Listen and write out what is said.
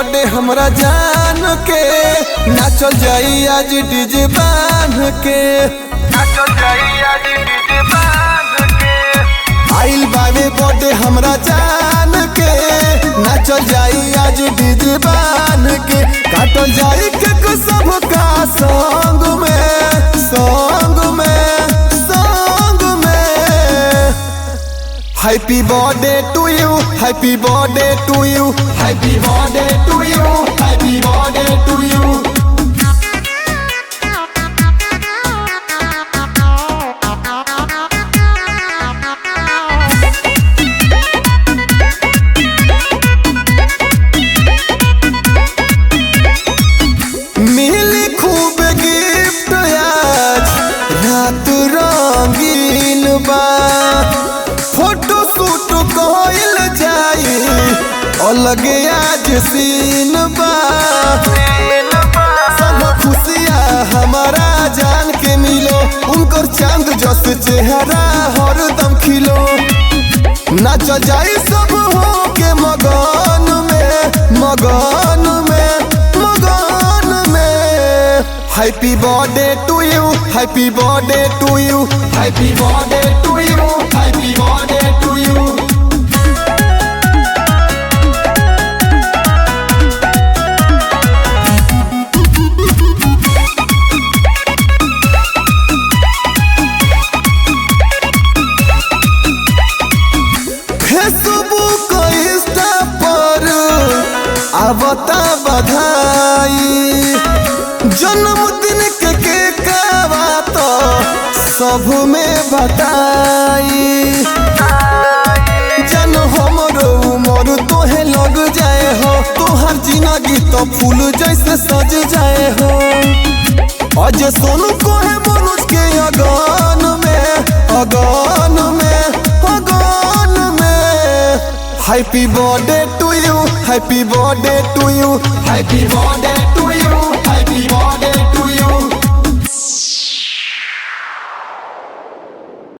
Birthday हमरा जान के, नाचल जाई आज डीजे बांध के, नाचल जाई आज डीजे बांध के। आइल बावे बर्थडे हमरा जान के, नाचल जाई आज डीजे बांध के, काटल जाई केक सबका संग में, संग में, संग में। Happy birthday to you, happy birthday to you, happy birthday to you, happy birthday to you. मिली खूब गिफ्ट आज रात रंगीन बा, फोटो शूट कइल जाई अलग आज सीन बा। सब खुशियाँ हमारा जान के मिलो, उनकर चांद जस चेहरा हरदम खिलो, नाच जाई सब हो के मगन में, मगन में, मगन में। Happy birthday to you, happy birthday to you, happy birthday to you, happy birthday to you. Facebook Insta पर आवता बधाई, जन्मदिन के केकवा तो सब में बताई। जन हमरो उमर तोहे लग जाए हो, तोहर जिंदगी तो फूल जैसे सज जाए हो। आज सोनू को है मनुष्य के अगन में, अगन में, अगन में। Happy birthday to you, happy birthday to you, happy birthday to you, happy birthday to you.